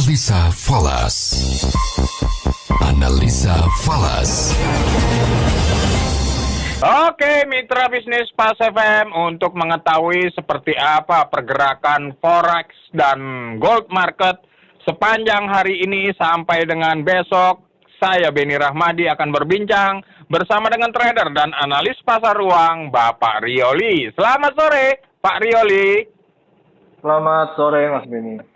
Analisa Falas. Analisa Falas. Oke, mitra bisnis Pas FM, untuk mengetahui seperti apa pergerakan forex dan gold market sepanjang hari ini sampai dengan besok, saya Beni Rahmadi akan berbincang bersama dengan trader dan analis pasar uang Bapak Rioli. Selamat sore, Pak Rioli. Selamat sore, Mas Beni.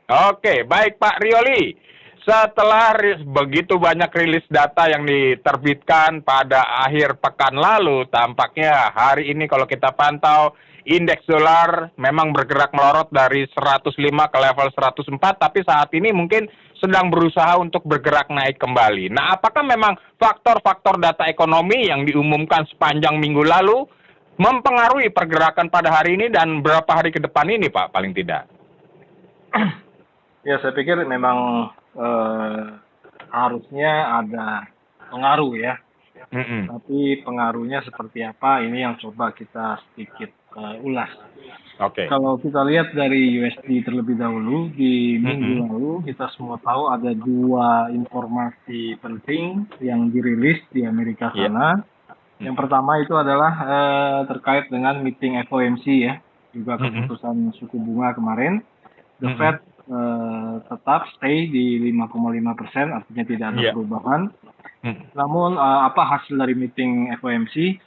Oke, baik Pak Rioli. Setelah begitu banyak rilis data yang diterbitkan pada akhir pekan lalu, tampaknya hari ini kalau kita pantau, indeks dolar memang bergerak melorot dari 105 ke level 104, tapi saat ini mungkin sedang berusaha untuk bergerak naik kembali. Nah, apakah memang faktor-faktor data ekonomi yang diumumkan sepanjang minggu lalu mempengaruhi pergerakan pada hari ini dan berapa hari ke depan ini, Pak, paling tidak? Ya, saya pikir memang harusnya ada pengaruh ya. Tapi pengaruhnya seperti apa, ini yang coba kita sedikit ulas. Oke. Kalau kita lihat dari USD terlebih dahulu, di minggu lalu kita semua tahu ada dua informasi penting yang dirilis di Amerika sana. Yang pertama itu adalah terkait dengan meeting FOMC ya, juga keputusan suku bunga kemarin. The Fed tetap stay di 5,5%, artinya tidak ada perubahan. Namun apa hasil dari meeting FOMC?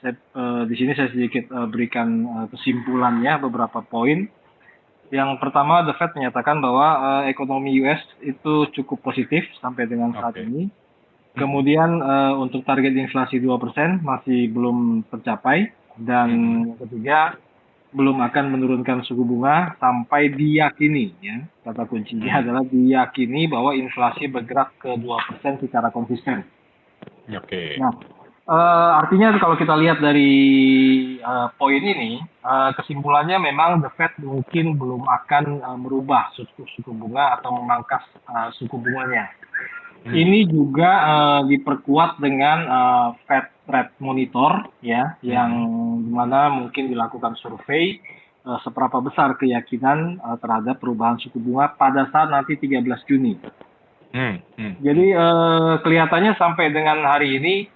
Di sini saya sedikit berikan kesimpulannya, beberapa poin. Yang pertama, The Fed menyatakan bahwa ekonomi US itu cukup positif sampai dengan saat ini. Kemudian untuk target inflasi 2% masih belum tercapai. Dan yang ketiga, belum akan menurunkan suku bunga sampai diyakini, ya, kata kuncinya adalah diyakini bahwa inflasi bergerak ke 2% secara konsisten. Oke. Nah, artinya kalau kita lihat dari poin ini, kesimpulannya memang The Fed mungkin belum akan merubah suku bunga atau memangkas suku bunganya. Ini juga diperkuat dengan Fed Rate Monitor ya, yang dimana mungkin dilakukan survei seberapa besar keyakinan terhadap perubahan suku bunga pada saat nanti 13 Juni. Jadi kelihatannya sampai dengan hari ini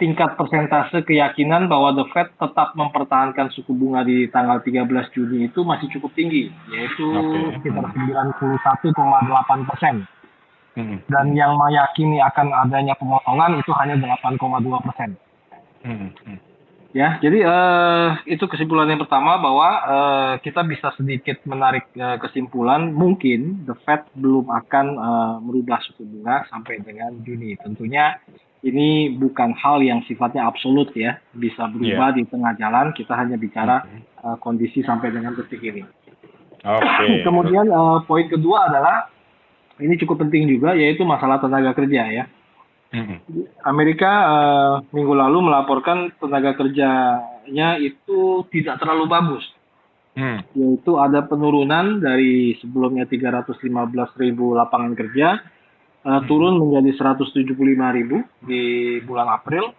tingkat persentase keyakinan bahwa The Fed tetap mempertahankan suku bunga di tanggal 13 Juni itu masih cukup tinggi, yaitu sekitar 91,8%. Dan yang meyakini akan adanya pemotongan itu hanya 8,2%. Ya, jadi itu kesimpulan yang pertama, bahwa kita bisa sedikit menarik kesimpulan mungkin The Fed belum akan merubah suku bunga sampai dengan Juni. Tentunya ini bukan hal yang sifatnya absolut ya, bisa berubah di tengah jalan. Kita hanya bicara kondisi sampai dengan detik ini. Kemudian poin kedua adalah ini cukup penting juga, yaitu masalah tenaga kerja ya. Amerika minggu lalu melaporkan tenaga kerjanya itu tidak terlalu bagus. Yaitu ada penurunan dari sebelumnya 315.000 lapangan kerja, turun menjadi 175.000 di bulan April.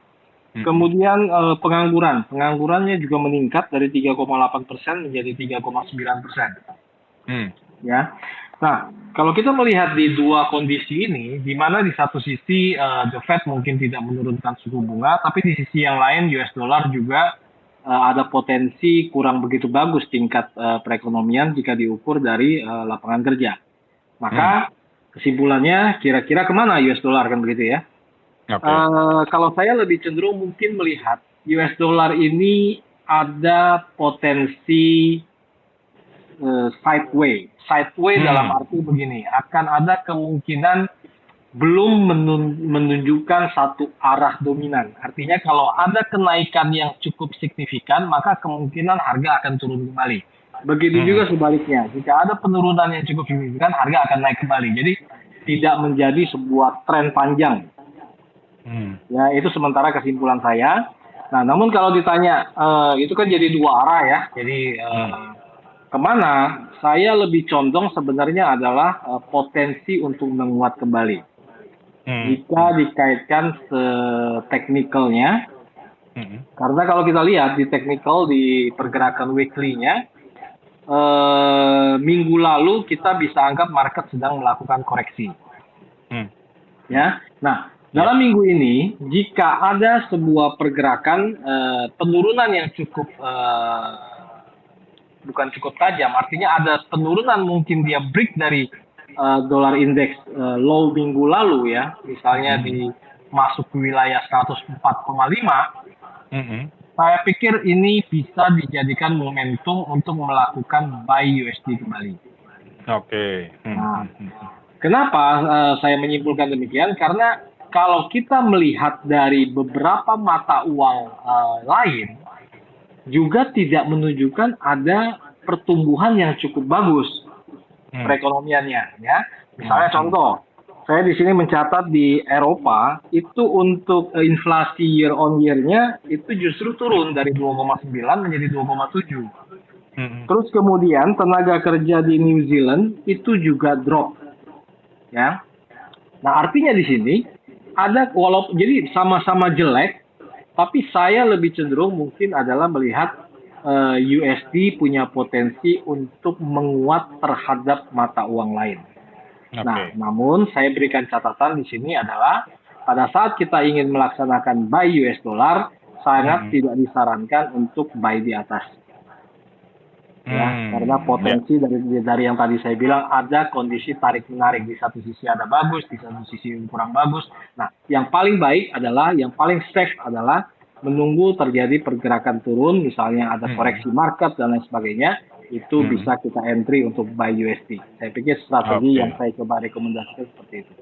Kemudian penganggurannya juga meningkat dari 3,8% menjadi 3,9%. Ya. Nah, kalau kita melihat di dua kondisi ini, di mana di satu sisi The Fed mungkin tidak menurunkan suku bunga, tapi di sisi yang lain US dollar juga ada potensi kurang begitu bagus tingkat perekonomian jika diukur dari lapangan kerja. Maka kesimpulannya kira-kira kemana US dollar, kan begitu ya? Kalau saya lebih cenderung mungkin melihat US dollar ini ada potensi sideway dalam arti begini, akan ada kemungkinan belum menunjukkan satu arah dominan. Artinya kalau ada kenaikan yang cukup signifikan, maka kemungkinan harga akan turun kembali. Begitu juga sebaliknya, jika ada penurunan yang cukup signifikan, harga akan naik kembali. Jadi tidak menjadi sebuah tren panjang. Ya, itu sementara kesimpulan saya. Nah, namun kalau ditanya, itu kan jadi dua arah ya. Jadi kemana? Saya lebih condong sebenarnya adalah potensi untuk menguat kembali. Jika dikaitkan teknikalnya, karena kalau kita lihat di technical, di pergerakan weekly-nya, minggu lalu kita bisa anggap market sedang melakukan koreksi. Ya, nah dalam minggu ini jika ada sebuah pergerakan penurunan yang cukup bukan cukup tajam, artinya ada penurunan mungkin dia break dari dolar indeks low minggu lalu ya, misalnya di masuk ke wilayah 104,5, saya pikir ini bisa dijadikan momentum untuk melakukan buy USD kembali. Oke. Nah, kenapa saya menyimpulkan demikian? Karena kalau kita melihat dari beberapa mata uang lain, juga tidak menunjukkan ada pertumbuhan yang cukup bagus perekonomiannya. Ya, misalnya contoh, saya di sini mencatat di Eropa itu untuk inflasi year on year-nya itu justru turun dari 2,9 menjadi 2,7. Terus kemudian tenaga kerja di New Zealand itu juga drop. Ya. Nah, artinya di sini ada jadi sama-sama jelek, tapi saya lebih cenderung mungkin adalah melihat USD punya potensi untuk menguat terhadap mata uang lain. Nah, namun saya berikan catatan di sini adalah pada saat kita ingin melaksanakan buy US dollar, sangat tidak disarankan untuk buy di atas. Ya, karena potensi dari yang tadi saya bilang ada kondisi tarik menarik, di satu sisi ada bagus, di satu sisi kurang bagus. Nah, yang paling baik adalah, yang paling safe adalah menunggu terjadi pergerakan turun, misalnya ada koreksi market dan lain sebagainya, itu bisa kita entry untuk buy USD. Saya pikir strategi yang saya coba rekomendasikan seperti itu.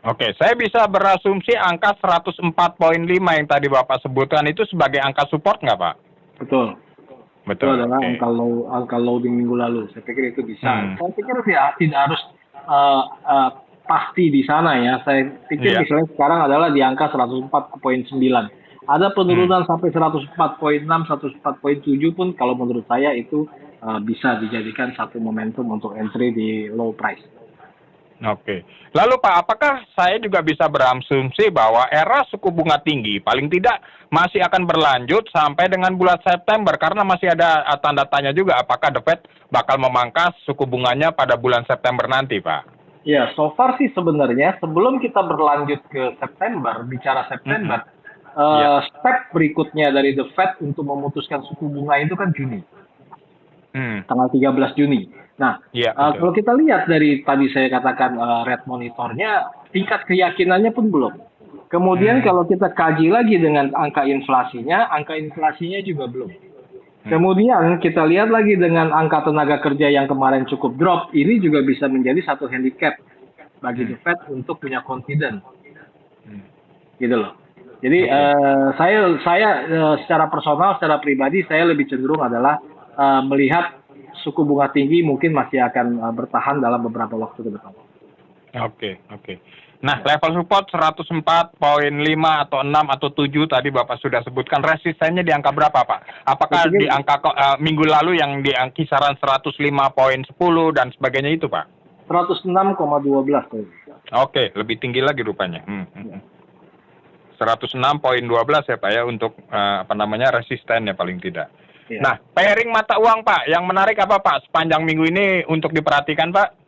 Oke, saya bisa berasumsi angka 104,5 yang tadi Bapak sebutkan itu sebagai angka support nggak, Pak? Betul. Itu adalah angka low di minggu lalu. Saya pikir itu bisa. Saya pikir tidak harus pasti di sana ya. Saya pikir misalnya sekarang adalah di angka 104,9. Ada penurunan sampai 104,6, 104,7 pun kalau menurut saya itu bisa dijadikan satu momentum untuk entry di low price. Oke. Lalu Pak, apakah saya juga bisa berasumsi bahwa era suku bunga tinggi paling tidak masih akan berlanjut sampai dengan bulan September karena masih ada tanda tanya juga apakah The Fed bakal memangkas suku bunganya pada bulan September nanti, Pak? Ya, so far sih sebenarnya sebelum kita berlanjut ke September, bicara September, step berikutnya dari The Fed untuk memutuskan suku bunga itu kan Juni. Tanggal 13 Juni. Nah, kalau kita lihat dari tadi saya katakan red monitornya, tingkat keyakinannya pun belum. Kemudian kalau kita kaji lagi dengan angka inflasinya juga belum. Kemudian kita lihat lagi dengan angka tenaga kerja yang kemarin cukup drop, ini juga bisa menjadi satu handicap bagi The Fed untuk punya confidence. Gitu loh. Jadi saya secara personal, secara pribadi saya lebih cenderung adalah melihat suku bunga tinggi mungkin masih akan bertahan dalam beberapa waktu ke depan. Oke. Nah, level support 104,5 atau 6 atau 7 tadi Bapak sudah sebutkan. Resistennya di angka berapa, Pak? Apakah di angka minggu lalu yang di kisaran 105,10 dan sebagainya itu, Pak? 106,12. Oke, lebih tinggi lagi rupanya. 106,12 ya, Pak ya, untuk resistennya paling tidak. Ya. Nah, pairing mata uang, Pak, yang menarik apa, Pak, sepanjang minggu ini untuk diperhatikan, Pak?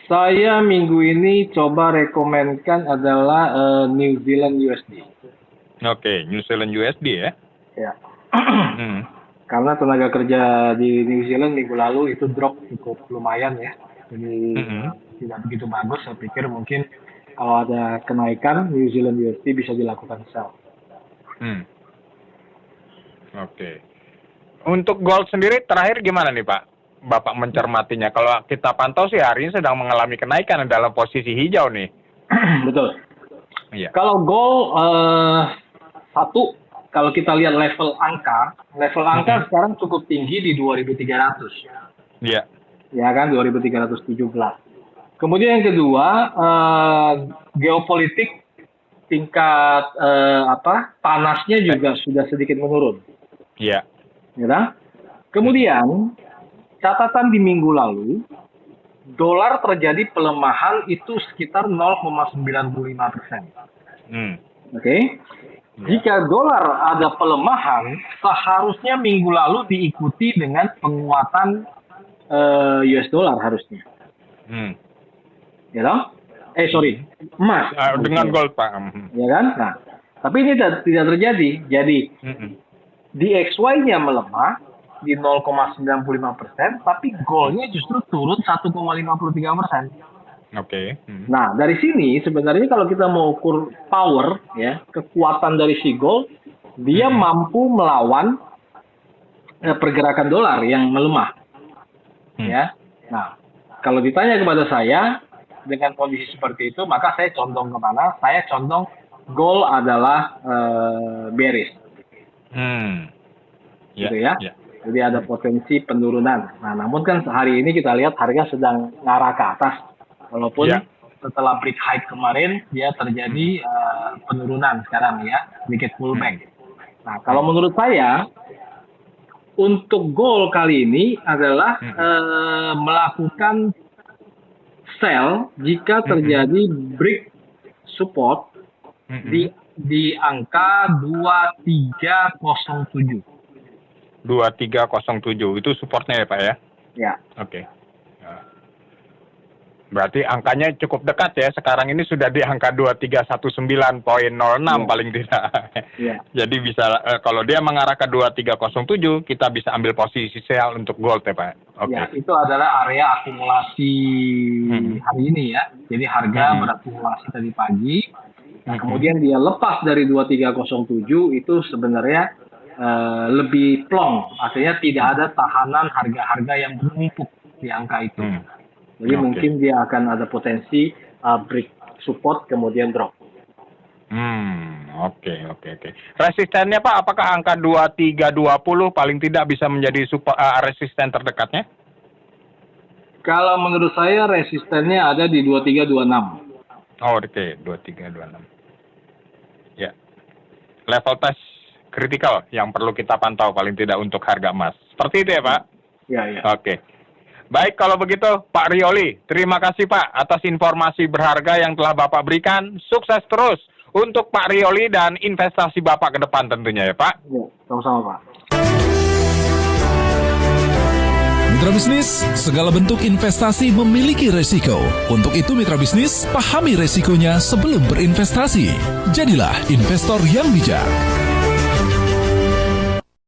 Saya minggu ini coba rekomendkan adalah New Zealand USD. Oke, New Zealand USD ya? Ya. Karena tenaga kerja di New Zealand minggu lalu itu drop cukup lumayan ya. Jadi tidak begitu bagus. Saya pikir mungkin kalau ada kenaikan New Zealand USD bisa dilakukan sell. Oke. Untuk gold sendiri terakhir gimana nih, Pak? Bapak mencermatinya. Kalau kita pantau sih hari ini sedang mengalami kenaikan dalam posisi hijau nih. Betul. Iya. Kalau gold kalau kita lihat level angka sekarang cukup tinggi di 2.300. Iya. Ya kan, 2.317. Kemudian yang kedua, geopolitik tingkat panasnya juga sudah sedikit menurun. Iya. Ya. Kemudian catatan di minggu lalu, dolar terjadi pelemahan itu sekitar 0,95%. Oke. Jika dolar ada pelemahan, seharusnya minggu lalu diikuti dengan penguatan US dollar harusnya. Ya dong? Emas. Dengan gold, Pak. Ya kan? Nah, tapi ini tidak terjadi. Jadi, DXY-nya melemah di 0,95%, tapi goldnya justru turun 1,53%. Oke. Nah, dari sini sebenarnya kalau kita mau ukur power, ya, kekuatan dari si gold, dia mampu melawan pergerakan dolar yang melemah. Ya. Nah, kalau ditanya kepada saya dengan kondisi seperti itu, maka saya condong ke mana? Saya condong gold adalah bearish. Gitu ya. Jadi ada potensi penurunan. Nah, namun kan hari ini kita lihat harga sedang ngarah ke atas. Walaupun setelah break high kemarin, dia terjadi penurunan sekarang ya, sedikit pullback. Nah, kalau menurut saya, untuk gold kali ini adalah melakukan sell jika terjadi break support di angka 2307. 2307 itu supportnya ya Pak ya? Ya. Oke. Berarti angkanya cukup dekat ya. Sekarang ini sudah di angka 2319.06 paling tidak. Ya. Jadi bisa kalau dia mengarah ke 2307, kita bisa ambil posisi sell untuk gold ya Pak. Okay. Ya, itu adalah area akumulasi hari ini ya. Jadi harga berakumulasi tadi pagi. Nah, kemudian dia lepas dari 2307 itu sebenarnya lebih plong. Artinya tidak ada tahanan harga-harga yang menumpuk di angka itu. Jadi mungkin dia akan ada potensi break support kemudian drop. Oke. Resistennya Pak, apakah angka 2320 paling tidak bisa menjadi resisten terdekatnya? Kalau menurut saya resistennya ada di 2326. Oh, oke, 2326. Ya. Level test kritikal yang perlu kita pantau paling tidak untuk harga emas. Seperti itu ya Pak? Ya. Oke. Baik, kalau begitu Pak Rioli, terima kasih Pak atas informasi berharga yang telah Bapak berikan. Sukses terus untuk Pak Rioli dan investasi Bapak ke depan tentunya ya Pak. Ya, sama-sama Pak. Mitra bisnis, segala bentuk investasi memiliki resiko. Untuk itu mitra bisnis, pahami resikonya sebelum berinvestasi. Jadilah investor yang bijak.